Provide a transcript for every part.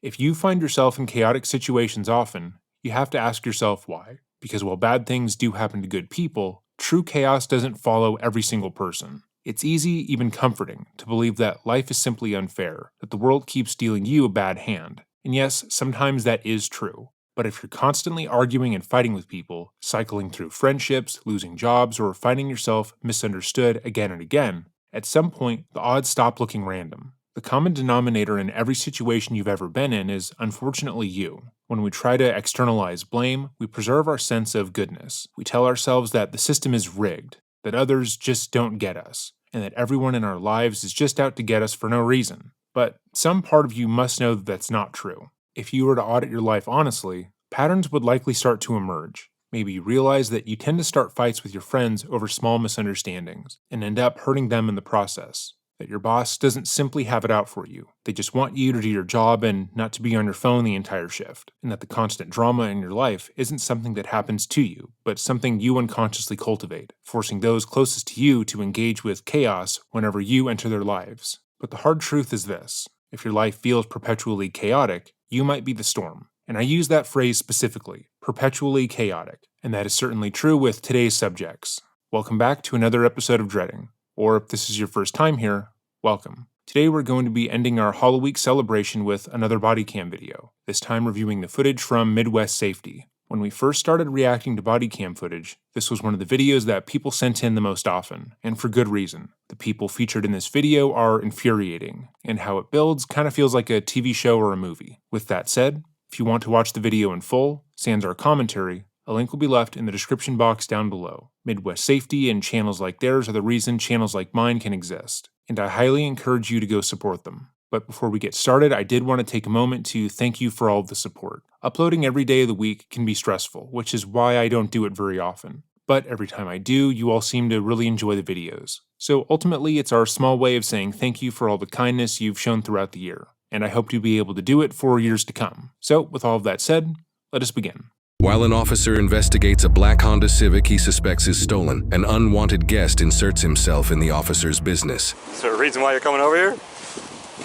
If you find yourself in chaotic situations often, you have to ask yourself why. Because while bad things do happen to good people, true chaos doesn't follow every single person. It's easy, even comforting, to believe that life is simply unfair, that the world keeps dealing you a bad hand. And yes, sometimes that is true. But if you're constantly arguing and fighting with people, cycling through friendships, losing jobs, or finding yourself misunderstood again and again, at some point, the odds stop looking random. The common denominator in every situation you've ever been in is, unfortunately, you. When we try to externalize blame, we preserve our sense of goodness. We tell ourselves that the system is rigged, that others just don't get us, and that everyone in our lives is just out to get us for no reason. But some part of you must know that that's not true. If you were to audit your life honestly, patterns would likely start to emerge. Maybe you realize that you tend to start fights with your friends over small misunderstandings and end up hurting them in the process. That your boss doesn't simply have it out for you. They just want you to do your job and not to be on your phone the entire shift. And that the constant drama in your life isn't something that happens to you, but something you unconsciously cultivate, forcing those closest to you to engage with chaos whenever you enter their lives. But the hard truth is this: if your life feels perpetually chaotic, you might be the storm. And I use that phrase specifically, perpetually chaotic. And that is certainly true with today's subjects. Welcome back to another episode of Dreading. Or if this is your first time here, welcome. Today we're going to be ending our Hollow Week celebration with another body cam video, this time reviewing the footage from Midwest Safety. When we first started reacting to body cam footage, this was one of the videos that people sent in the most often, and for good reason. The people featured in this video are infuriating, and how it builds kind of feels like a TV show or a movie. With that said, if you want to watch the video in full, sans our commentary, a link will be left in the description box down below. Midwest Safety and channels like theirs are the reason channels like mine can exist, and I highly encourage you to go support them. But before we get started, I did want to take a moment to thank you for all of the support. Uploading every day of the week can be stressful, which is why I don't do it very often. But every time I do, you all seem to really enjoy the videos. So ultimately, it's our small way of saying thank you for all the kindness you've shown throughout the year, and I hope to be able to do it for years to come. So with all of that said, let us begin. While an officer investigates a black Honda Civic he suspects is stolen, an unwanted guest inserts himself in the officer's business. Is there a reason why you're coming over here?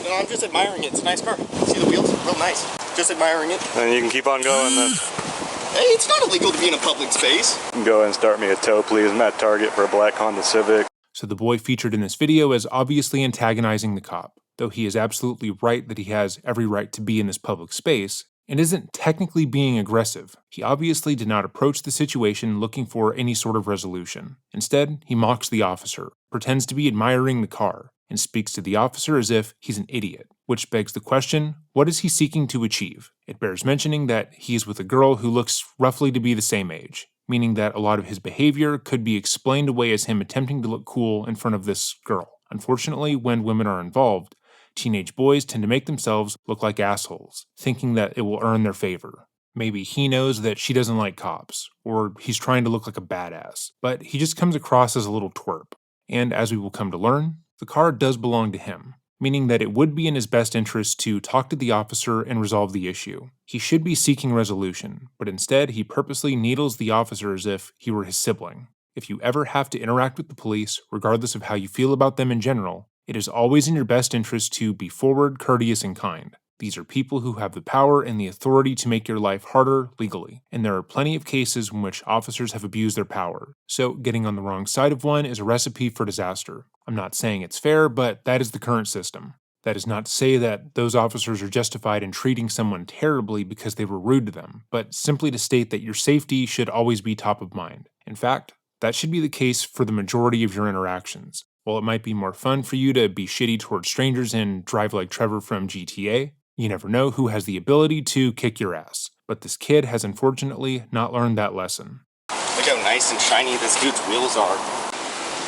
No, I'm just admiring it. It's a nice car. See the wheels? Real nice. Just admiring it. And you can keep on going then. Hey, it's not illegal to be in a public space. You can go ahead and start me a tow, please. I'm at Target for a black Honda Civic. So the boy featured in this video is obviously antagonizing the cop, though he is absolutely right that he has every right to be in this public space, and isn't technically being aggressive. He obviously did not approach the situation looking for any sort of resolution. Instead, he mocks the officer, pretends to be admiring the car, and speaks to the officer as if he's an idiot. Which begs the question, what is he seeking to achieve? It bears mentioning that he is with a girl who looks roughly to be the same age, meaning that a lot of his behavior could be explained away as him attempting to look cool in front of this girl. Unfortunately, when women are involved, teenage boys tend to make themselves look like assholes, thinking that it will earn their favor. Maybe he knows that she doesn't like cops, or he's trying to look like a badass, but he just comes across as a little twerp. And as we will come to learn, the car does belong to him, meaning that it would be in his best interest to talk to the officer and resolve the issue. He should be seeking resolution, but instead he purposely needles the officer as if he were his sibling. If you ever have to interact with the police, regardless of how you feel about them in general, it is always in your best interest to be forward, courteous, and kind. These are people who have the power and the authority to make your life harder legally, and there are plenty of cases in which officers have abused their power. So getting on the wrong side of one is a recipe for disaster. I'm not saying it's fair, but that is the current system. That is not to say that those officers are justified in treating someone terribly because they were rude to them, but simply to state that your safety should always be top of mind. In fact, that should be the case for the majority of your interactions. While it might be more fun for you to be shitty towards strangers and drive like Trevor from GTA, you never know who has the ability to kick your ass. But this kid has unfortunately not learned that lesson. Look how nice and shiny this dude's wheels are.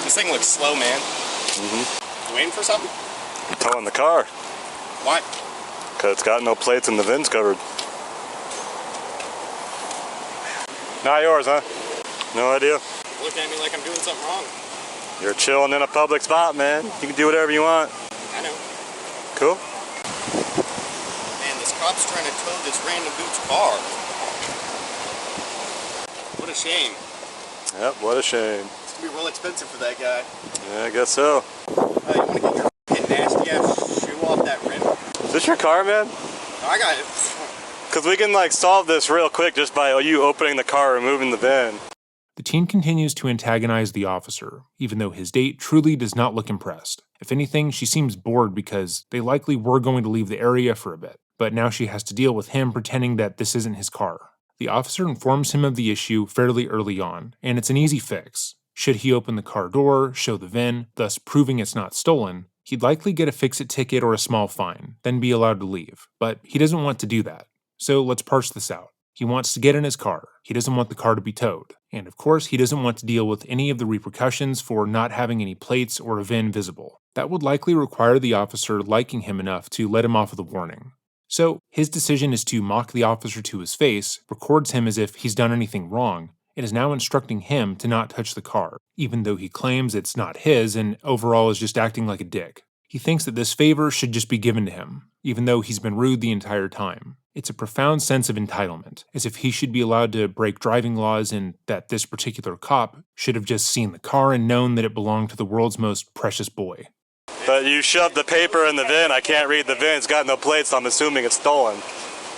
This thing looks slow, man. You waiting for something? I'm towing the car. Why? Because it's got no plates and the VIN's covered. Not yours, huh? No idea. Look at me like I'm doing something wrong. You're chilling in a public spot, man. You can do whatever you want. I know. Cool? Man, this cop's trying to tow this random dude's car. What a shame. Yep, what a shame. It's gonna be real expensive for that guy. Yeah, I guess so. You wanna get your fucking nasty ass shoe off that rim? Is this your car, man? I got it. Because we can, like, solve this real quick just by you opening the car and removing the VIN. The teen continues to antagonize the officer, even though his date truly does not look impressed. If anything, she seems bored because they likely were going to leave the area for a bit, but now she has to deal with him pretending that this isn't his car. The officer informs him of the issue fairly early on, and it's an easy fix. Should he open the car door, show the VIN, thus proving it's not stolen, he'd likely get a fix-it ticket or a small fine, then be allowed to leave. But he doesn't want to do that. So let's parse this out. He wants to get in his car. He doesn't want the car to be towed. And of course, he doesn't want to deal with any of the repercussions for not having any plates or a VIN visible. That would likely require the officer liking him enough to let him off with a warning. So his decision is to mock the officer to his face, records him as if he's done anything wrong, and is now instructing him to not touch the car, even though he claims it's not his and overall is just acting like a dick. He thinks that this favor should just be given to him, even though he's been rude the entire time. It's a profound sense of entitlement, as if he should be allowed to break driving laws and that this particular cop should have just seen the car and known that it belonged to the world's most precious boy. But you shoved the paper in the VIN. I can't read the VIN. It's got no plates, so I'm assuming it's stolen.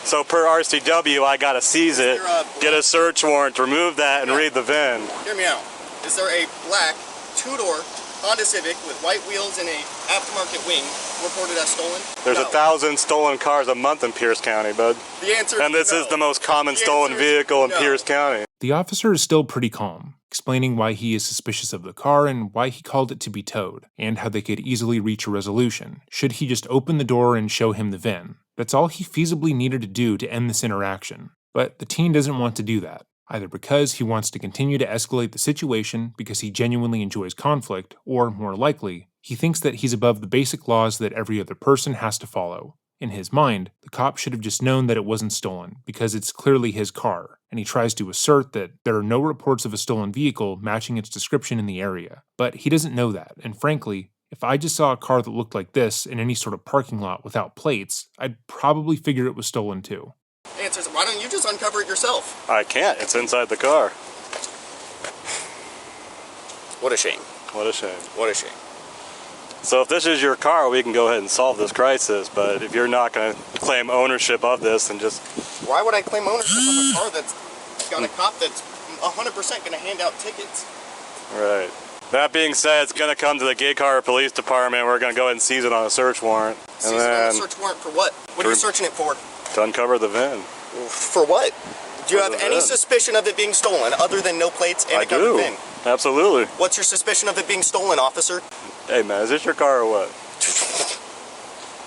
So per RCW, I gotta seize it, get a search warrant, remove that, and read the VIN. Hear me out. Is there a black two-door Honda Civic with white wheels and a aftermarket wing reported as stolen? There's No. 1,000 stolen cars a month in Pierce County, bud. The answer And this no. is the most common The stolen answer is vehicle in no. Pierce County. The officer is still pretty calm, explaining why he is suspicious of the car and why he called it to be towed, and how they could easily reach a resolution, should he just open the door and show him the VIN. That's all he feasibly needed to do to end this interaction. But the teen doesn't want to do that, either because he wants to continue to escalate the situation because he genuinely enjoys conflict, or, more likely, he thinks that he's above the basic laws that every other person has to follow. In his mind, the cop should have just known that it wasn't stolen, because it's clearly his car, and he tries to assert that there are no reports of a stolen vehicle matching its description in the area. But he doesn't know that, and frankly, if I just saw a car that looked like this in any sort of parking lot without plates, I'd probably figure it was stolen too. The answer is, why don't you just uncover it yourself? I can't. It's inside the car. What a shame. What a shame. What a shame. So if this is your car, we can go ahead and solve this crisis. But if you're not going to claim ownership of this, then just... Why would I claim ownership of a car that's got a cop that's 100% going to hand out tickets? Right. That being said, it's going to come to the Gay Car Police Department. We're going to go ahead and seize it on a search warrant. Seize it on a search warrant for what? What are you searching it for? To uncover the VIN. For what? Do you For have the any VIN. suspicion of it being stolen other than no plates and I a covered do. VIN? Absolutely. What's your suspicion of it being stolen, officer? Hey man, is this your car or what?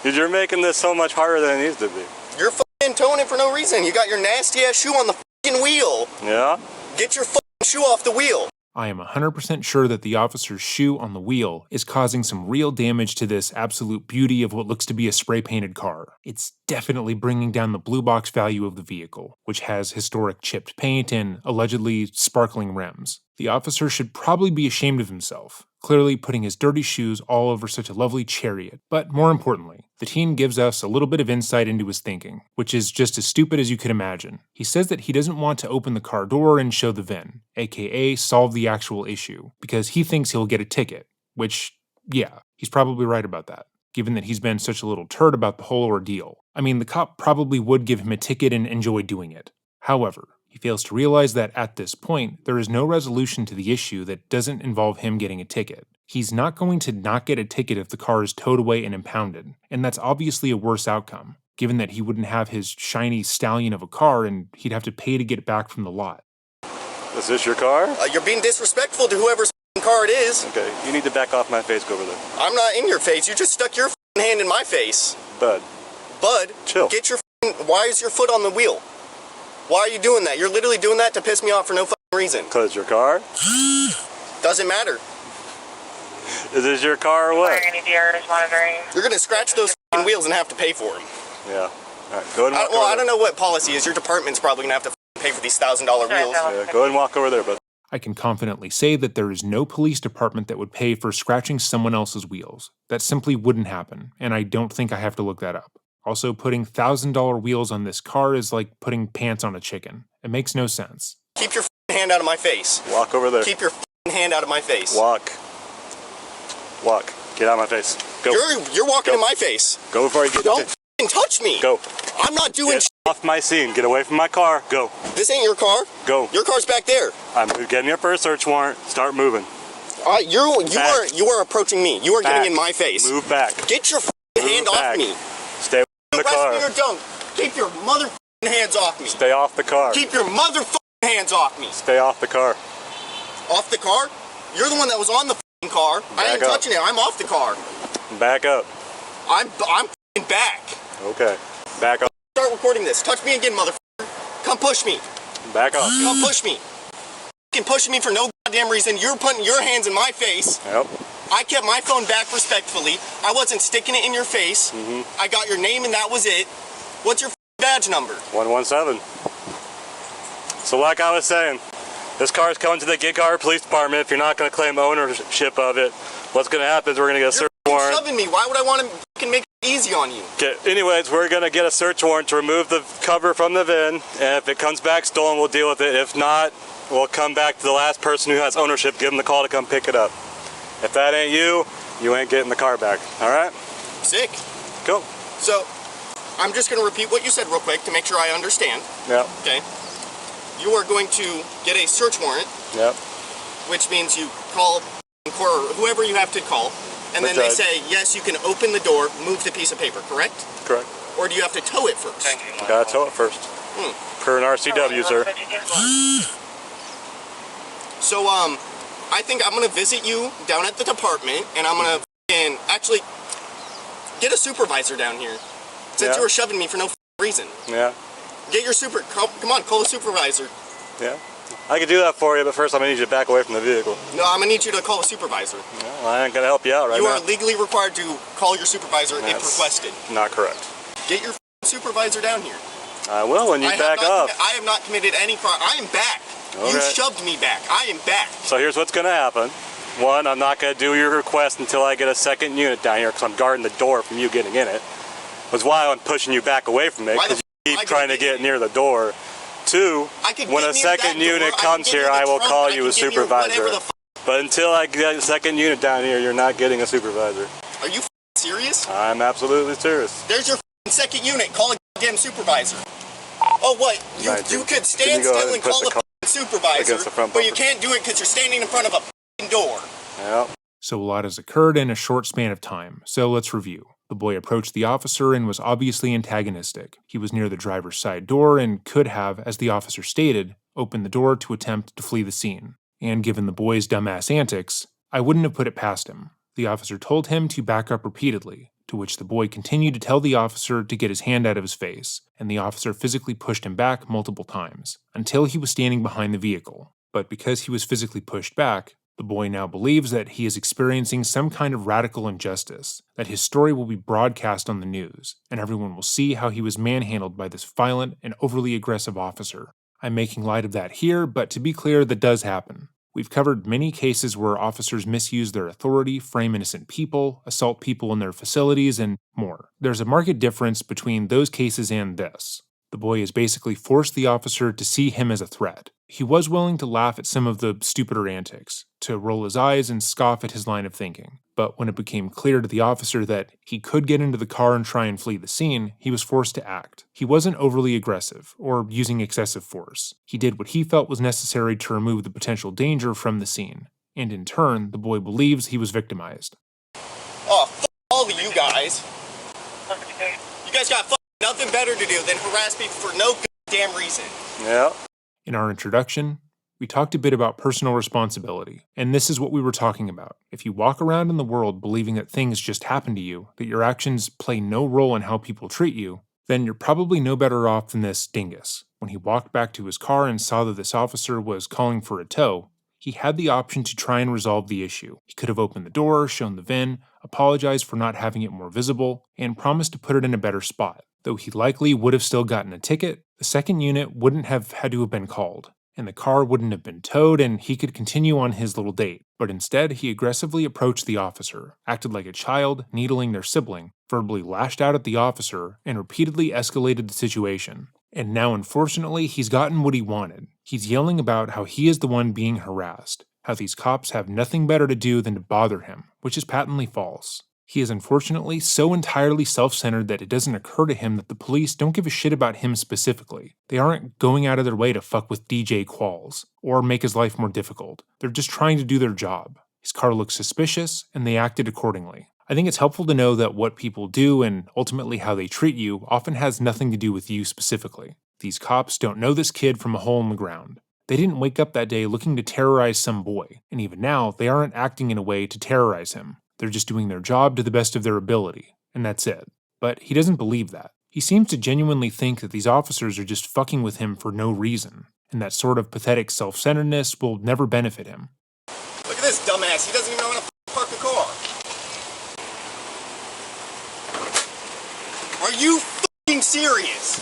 Dude, you're making this so much harder than it needs to be. You're fucking towing it for no reason. You got your nasty ass shoe on the fucking wheel. Yeah? Get your fucking shoe off the wheel. I am 100% sure that the officer's shoe on the wheel is causing some real damage to this absolute beauty of what looks to be a spray-painted car. It's definitely bringing down the blue box value of the vehicle, which has historic chipped paint and allegedly sparkling rims. The officer should probably be ashamed of himself, clearly putting his dirty shoes all over such a lovely chariot. But more importantly, the teen gives us a little bit of insight into his thinking, which is just as stupid as you could imagine. He says that he doesn't want to open the car door and show the VIN, aka solve the actual issue, because he thinks he'll get a ticket, which, yeah, he's probably right about that, given that he's been such a little turd about the whole ordeal. I mean, the cop probably would give him a ticket and enjoy doing it. However, he fails to realize that at this point, there is no resolution to the issue that doesn't involve him getting a ticket. He's not going to not get a ticket if the car is towed away and impounded, and that's obviously a worse outcome, given that he wouldn't have his shiny stallion of a car and he'd have to pay to get it back from the lot. Is this your car? You're being disrespectful to whoever's car it is. Okay, you need to back off my face, go over there. I'm not in your face. You just stuck your hand in my face. Bud. Bud, Chill. get your why is your foot on the wheel? Why are you doing that? You're literally doing that to piss me off for no reason. Cause your car? Doesn't matter. Is this your car or what? You're gonna scratch those wheels and have to pay for them. Yeah. Alright, go ahead and walk Well, over I don't there. know what policy is. Your department's probably gonna have to pay for these $1,000 wheels. Yeah, go ahead and walk over there, bud. I can confidently say that there is no police department that would pay for scratching someone else's wheels. That simply wouldn't happen, and I don't think I have to look that up. Also, putting $1,000 wheels on this car is like putting pants on a chicken. It makes no sense. Keep your hand out of my face. Walk over there. Keep your hand out of my face. Walk. Walk. Get out of my face. Go. You're walking Go. in my face. Go before you get Don't touch me. Go. I'm not doing Get off my scene. Get away from my car. Go. This ain't your car. Go. Your car's back there. I'm getting here for a search warrant. Start moving. You are approaching me. You are getting in my face. Move back. Get your hand off me. Stay off the car. Arrest me or don't. Keep your hands off me. Stay off the car. Keep your hands off me. Stay off the car. Off the car? You're the one that was on the car. I ain't touching it. I'm off the car. Back up. I'm back. Okay. Back up. Start recording this. Touch me again, motherfucker. Come push me. Back up. Come push me. You pushing me for no goddamn reason. You're putting your hands in my face. Yep. I kept my phone back respectfully. I wasn't sticking it in your face. I got your name and that was it. What's your badge number? 117. So like I was saying, this car is coming to the Gig Car Police Department. If you're not going to claim ownership of it, what's going to happen is we're going to get a search warrant. You're shoving me. Why would I want to make it easy on you? Okay. Anyways, we're going to get a search warrant to remove the cover from the VIN. And if it comes back stolen, we'll deal with it. If not, we'll come back to the last person who has ownership, give them the call to come pick it up. If that ain't you, you ain't getting the car back. All right? Sick. Cool. So, I'm just going to repeat what you said real quick to make sure I understand. Yep. Okay. You are going to get a search warrant. Yep. Which means you call whoever you have to call, and then they say, yes, you can open the door, move the piece of paper, correct? Correct. Or do you have to tow it first? You gotta tow it first. Per an RCW, sir. So, I think I'm gonna visit you down at the department, and I'm gonna actually get a supervisor down here. Since you were shoving me for no reason. Yeah. Get your come on, call the supervisor. Yeah. I could do that for you, but first I'm gonna need you to back away from the vehicle. No, I'm gonna need you to call a supervisor. No, I ain't gonna help you out right now. You are legally required to call your supervisor if requested. Not correct. Get your supervisor down here. I will when you back up. I have not committed any crime. I am back. Okay. You shoved me back. I am back. So here's what's gonna happen. One, I'm not gonna do your request until I get a second unit down here because I'm guarding the door from you getting in it. That's why I'm pushing you back away from it, because you keep trying to get near the door. Two, when a second unit comes here, I will call you a supervisor. But until I get a second unit down here, you're not getting a supervisor. Are you serious? I'm absolutely serious. There's your second unit. Call a goddamn supervisor. Oh, what? You could stand still and call a supervisor, but you can't do it because you're standing in front of a door. Yep. So a lot has occurred in a short span of time, so let's review. The boy approached the officer and was obviously antagonistic. He was near the driver's side door and could have, as the officer stated, opened the door to attempt to flee the scene. And given the boy's dumbass antics, I wouldn't have put it past him. The officer told him to back up repeatedly, to which the boy continued to tell the officer to get his hand out of his face, and the officer physically pushed him back multiple times, until he was standing behind the vehicle. But because he was physically pushed back, the boy now believes that he is experiencing some kind of radical injustice, that his story will be broadcast on the news, and everyone will see how he was manhandled by this violent and overly aggressive officer. I'm making light of that here, but to be clear, that does happen. We've covered many cases where officers misuse their authority, frame innocent people, assault people in their facilities, and more. There's a marked difference between those cases and this. The boy has basically forced the officer to see him as a threat. He was willing to laugh at some of the stupider antics, to roll his eyes and scoff at his line of thinking. But when it became clear to the officer that he could get into the car and try and flee the scene, he was forced to act. He wasn't overly aggressive, or using excessive force. He did what he felt was necessary to remove the potential danger from the scene. And in turn, the boy believes he was victimized. Oh, f*** all of you guys. You guys got nothing better to do than harass people for no goddamn reason. Yeah. In our introduction, we talked a bit about personal responsibility, and this is what we were talking about. If you walk around in the world believing that things just happen to you, that your actions play no role in how people treat you, then you're probably no better off than this dingus. When he walked back to his car and saw that this officer was calling for a tow, he had the option to try and resolve the issue. He could have opened the door, shown the VIN, apologized for not having it more visible, and promised to put it in a better spot. Though he likely would have still gotten a ticket, the second unit wouldn't have had to have been called, and the car wouldn't have been towed, and he could continue on his little date. But instead, he aggressively approached the officer, acted like a child, needling their sibling, verbally lashed out at the officer, and repeatedly escalated the situation. And now, unfortunately, he's gotten what he wanted. He's yelling about how he is the one being harassed, how these cops have nothing better to do than to bother him, which is patently false. He is unfortunately so entirely self-centered that it doesn't occur to him that the police don't give a shit about him specifically. They aren't going out of their way to fuck with DJ Qualls, or make his life more difficult. They're just trying to do their job. His car looked suspicious, and they acted accordingly. I think it's helpful to know that what people do and ultimately how they treat you often has nothing to do with you specifically. These cops don't know this kid from a hole in the ground. They didn't wake up that day looking to terrorize some boy, and even now, they aren't acting in a way to terrorize him. They're just doing their job to the best of their ability, and that's it. But he doesn't believe that. He seems to genuinely think that these officers are just fucking with him for no reason, and that sort of pathetic self-centeredness will never benefit him. Look at this dumbass, he doesn't even know how to park a car. Are you fucking serious?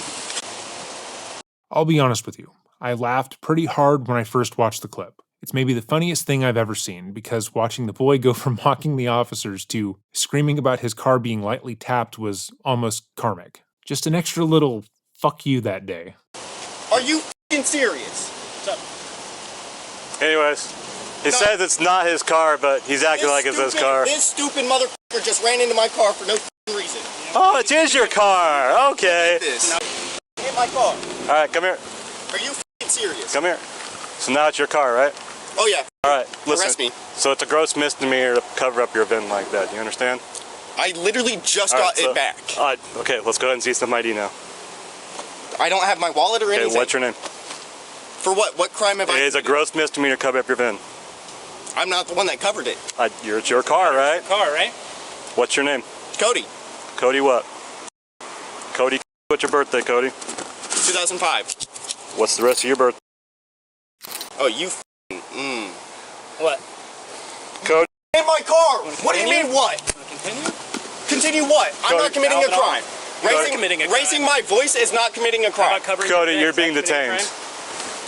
I'll be honest with you. I laughed pretty hard when I first watched the clip. It's maybe the funniest thing I've ever seen, because watching the boy go from mocking the officers to screaming about his car being lightly tapped was almost karmic. Just an extra little fuck you that day. Are you fucking serious? What's up? Anyways, he says it's not his car, but he's acting like it's his car. This stupid motherfucker just ran into my car for no fucking reason. Oh, it is your car. Okay. Hit my car. All right, come here. Are you fucking serious? Come here. So now it's your car, right? Oh yeah. All right, listen. Arrest me. So it's a gross misdemeanor to cover up your VIN like that. Do you understand? I literally just got it back. Okay, let's go ahead and see some ID now. I don't have my wallet or anything. Okay, what's your name? For what? What crime have I? It is a gross misdemeanor to cover up your VIN. I'm not the one that covered it. It's your car, right? Car, right? What's your name? Cody. Cody what? Cody, what's your birthday, Cody? 2005. What's the rest of your birthday? Oh, you What? Cody. in my car! What do you mean what? Continue? Continue what? I'm not committing a crime. Raising my voice is not committing a crime. Cody, you're being detained.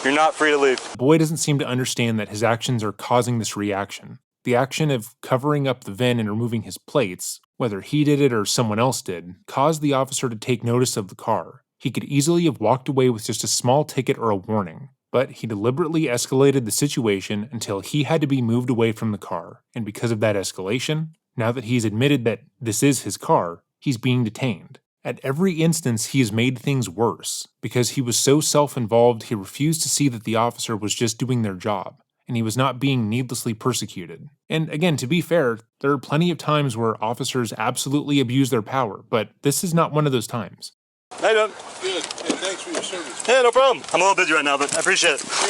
You're not free to leave. The boy doesn't seem to understand that his actions are causing this reaction. The action of covering up the VIN and removing his plates, whether he did it or someone else did, caused the officer to take notice of the car. He could easily have walked away with just a small ticket or a warning, but he deliberately escalated the situation until he had to be moved away from the car, and because of that escalation, now that he's admitted that this is his car, he's being detained. At every instance, he has made things worse. Because he was so self-involved, he refused to see that the officer was just doing their job, and he was not being needlessly persecuted. And again, to be fair, there are plenty of times where officers absolutely abuse their power, but this is not one of those times. Hey, Doug. Good. Hey, thanks for your service. Yeah, no problem. I'm a little busy right now, but I appreciate it. Sure.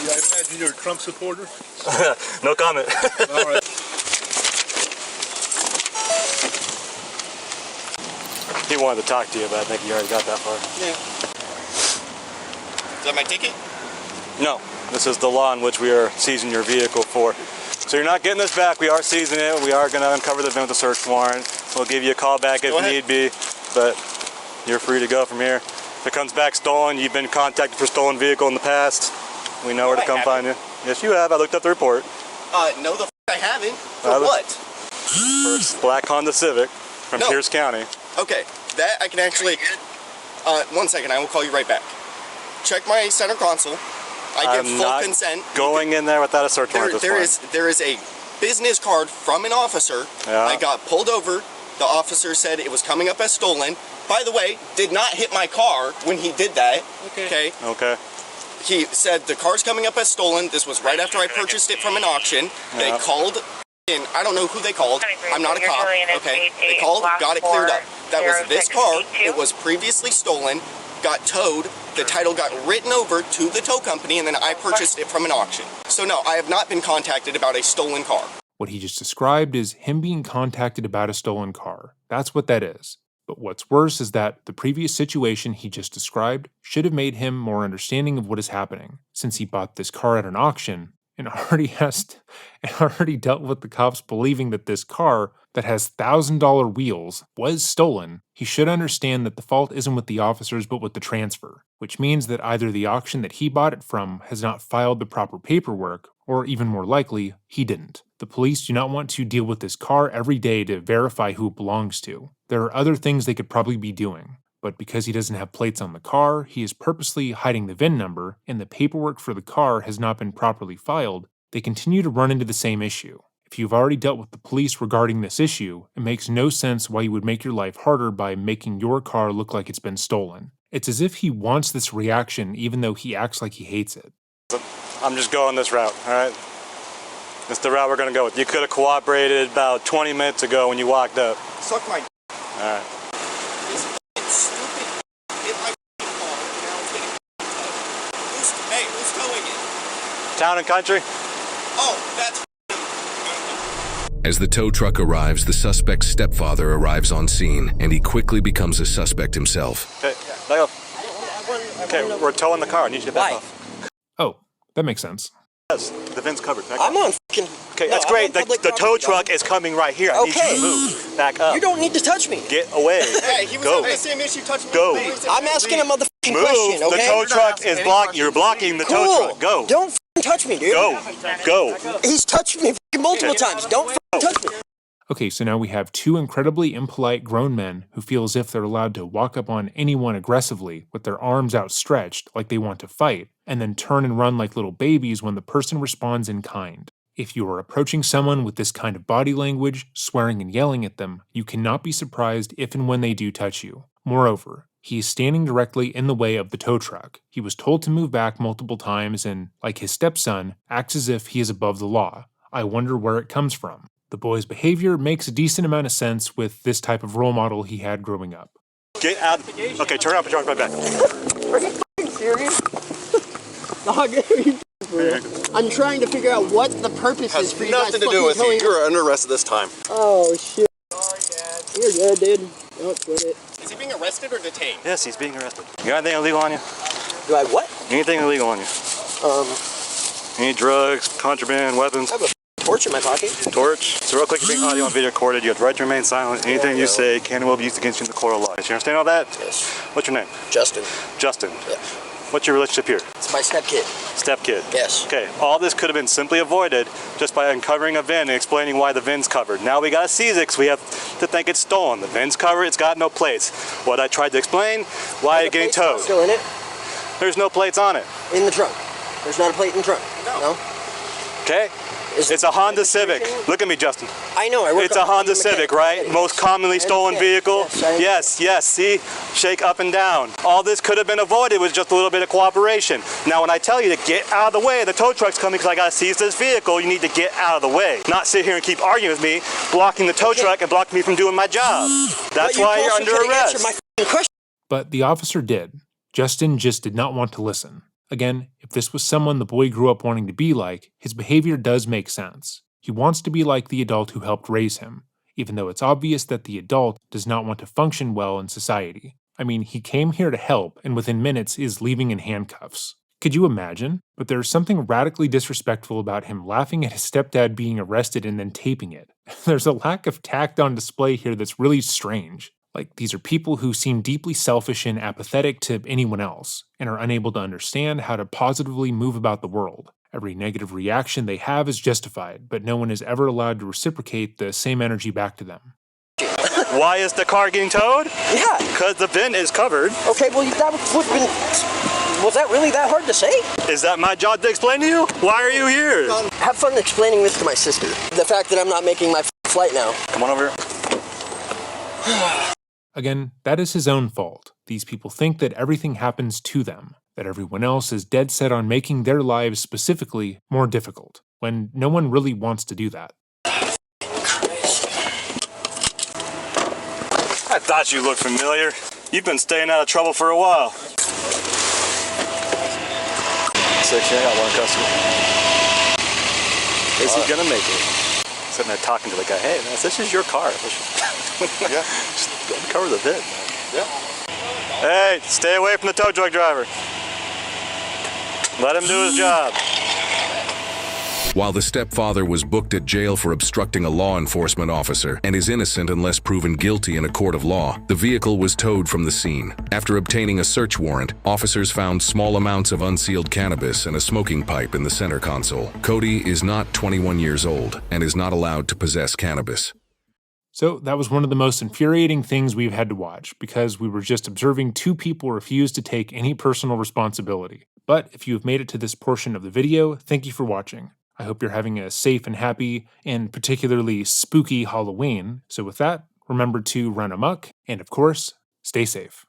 Yeah, I imagine you're a Trump supporter? No comment. All right. He wanted to talk to you, but I think you already got that far. Yeah. Is that my ticket? No, this is the law in which we are seizing your vehicle for. So you're not getting this back. We are seizing it. We are going to uncover the VIN with a search warrant. We'll give you a call back if need be, but you're free to go from here. If it comes back stolen, you've been contacted for stolen vehicle in the past. We know where to come find you. Yes, you have. I looked up the report. No, the f I haven't. For what? For black Honda Civic from Pierce County. Okay, that I can actually. 1 second, I will call you right back. Check my center console. I give full consent. Going in there without a search warrant. There is a business card from an officer. Yeah. I got pulled over. The officer said it was coming up as stolen. By the way, did not hit my car when he did that. Okay. Okay. He said the car's coming up as stolen. This was right after I purchased it from an auction. Yeah. They called, and I don't know who they called. I'm not a cop. Okay. They called, got it cleared up. That was this car. It was previously stolen, got towed. The title got written over to the tow company, and then I purchased it from an auction. So no, I have not been contacted about a stolen car. What he just described is him being contacted about a stolen car. That's what that is. But what's worse is that the previous situation he just described should have made him more understanding of what is happening, since he bought this car at an auction and already dealt with the cops believing that this car that has $1,000 wheels was stolen. He should understand that the fault isn't with the officers but with the transfer, which means that either the auction that he bought it from has not filed the proper paperwork, or even more likely, he didn't. The police do not want to deal with this car every day to verify who it belongs to. There are other things they could probably be doing, but because he doesn't have plates on the car, he is purposely hiding the VIN number, and the paperwork for the car has not been properly filed, they continue to run into the same issue. If you've already dealt with the police regarding this issue, it makes no sense why you would make your life harder by making your car look like it's been stolen. It's as if he wants this reaction even though he acts like he hates it. I'm just going this route, alright? It's the route we're gonna go with. You could have cooperated about 20 minutes ago when you walked up. Suck my Alright. This stupid hit my car, and now it's getting towed. Hey, who's towing it? Town and country? Oh, that's As the tow truck arrives, the suspect's stepfather arrives on scene, and he quickly becomes a suspect himself. Okay, let go. Okay, we're towing the car. I need you to back off. Oh, that makes sense. Yes, the VIN's covered. Back I'm up. on fucking... Okay, that's great. The tow truck is coming right here. I need you to move. Back up. You don't need to touch me. Get away. Hey, he was having the same issue touching me. Go. I'm asking a motherfucking Move. question, okay? The tow truck is blocking. You're blocking the tow truck. Go. Don't fucking touch me, dude. Go. He's touched me fucking multiple times. Don't fucking touch me. Okay, so now we have two incredibly impolite grown men who feel as if they're allowed to walk up on anyone aggressively with their arms outstretched like they want to fight, and then turn and run like little babies when the person responds in kind. If you are approaching someone with this kind of body language, swearing and yelling at them, you cannot be surprised if and when they do touch you. Moreover, he is standing directly in the way of the tow truck. He was told to move back multiple times and, like his stepson, acts as if he is above the law. I wonder where it comes from. The boy's behavior makes a decent amount of sense with this type of role model he had growing up. Get out. Okay, turn around, put your arms right back. Are you fucking serious? Dog, are you for real? I'm trying to figure out what the purpose is for you guys nothing to do with you. towing- You're under arrest at this time. Oh, shit. You're good, dude. Don't quit it. Is he being arrested or detained? Yes, he's being arrested. You got anything illegal on you? Do I what? Anything illegal on you? Any drugs, contraband, weapons? I have a torch in my pocket. Torch. So real quick, you're being audio and video recorded. You have the right to remain silent. Anything you say can and will be used against you in the court of law. You understand all that? Yes. What's your name? Justin. Justin. Yeah. What's your relationship here? It's my stepkid. Stepkid. Yes. Okay, all this could have been simply avoided just by uncovering a VIN and explaining why the VIN's covered. Now we gotta seize it because we have to think it's stolen. The VIN's covered, it's got no plates. What I tried to explain, why it's getting towed. Still in it? There's no plates on it. In the trunk. There's not a plate in the trunk. No? Okay? It's a Honda Civic. Look at me, Justin. I know. I work It's a Honda Civic, right? Most commonly stolen vehicle. Yes, see? Shake up and down. All this could have been avoided with just a little bit of cooperation. Now, when I tell you to get out of the way, the tow truck's coming because I got to seize this vehicle, you need to get out of the way. Not sit here and keep arguing with me, blocking the tow truck and blocking me from doing my job. That's why you're under arrest. My question. But the officer did. Justin just did not want to listen. Again, if this was someone the boy grew up wanting to be like, his behavior does make sense. He wants to be like the adult who helped raise him, even though it's obvious that the adult does not want to function well in society. I mean, he came here to help and within minutes is leaving in handcuffs. Could you imagine? But there's something radically disrespectful about him laughing at his stepdad being arrested and then taping it. There's a lack of tact on display here that's really strange. Like, these are people who seem deeply selfish and apathetic to anyone else, and are unable to understand how to positively move about the world. Every negative reaction they have is justified, but no one is ever allowed to reciprocate the same energy back to them. Why is the car getting towed? Yeah. Because the VIN is covered. Okay, well, that would have been... Was that really that hard to say? Is that my job to explain to you? Why are you here? Have fun explaining this to my sister. The fact that I'm not making my flight now. Come on over here. Again, that is his own fault. These people think that everything happens to them, that everyone else is dead set on making their lives specifically more difficult, when no one really wants to do that. I thought you looked familiar. You've been staying out of trouble for a while. Section, I got one customer. Is he gonna make it? Sitting there talking to the guy, hey man, this is your car. Yeah. Just uncover the VIN. Yeah. Hey, stay away from the tow truck driver. Let him do his job. While the stepfather was booked at jail for obstructing a law enforcement officer and is innocent unless proven guilty in a court of law, the vehicle was towed from the scene. After obtaining a search warrant, officers found small amounts of unsealed cannabis and a smoking pipe in the center console. Cody is not 21 years old and is not allowed to possess cannabis. So that was one of the most infuriating things we've had to watch, because we were just observing two people refuse to take any personal responsibility. But if you have made it to this portion of the video, thank you for watching. I hope you're having a safe and happy and particularly spooky Halloween. So with that, remember to run amok and, of course, stay safe.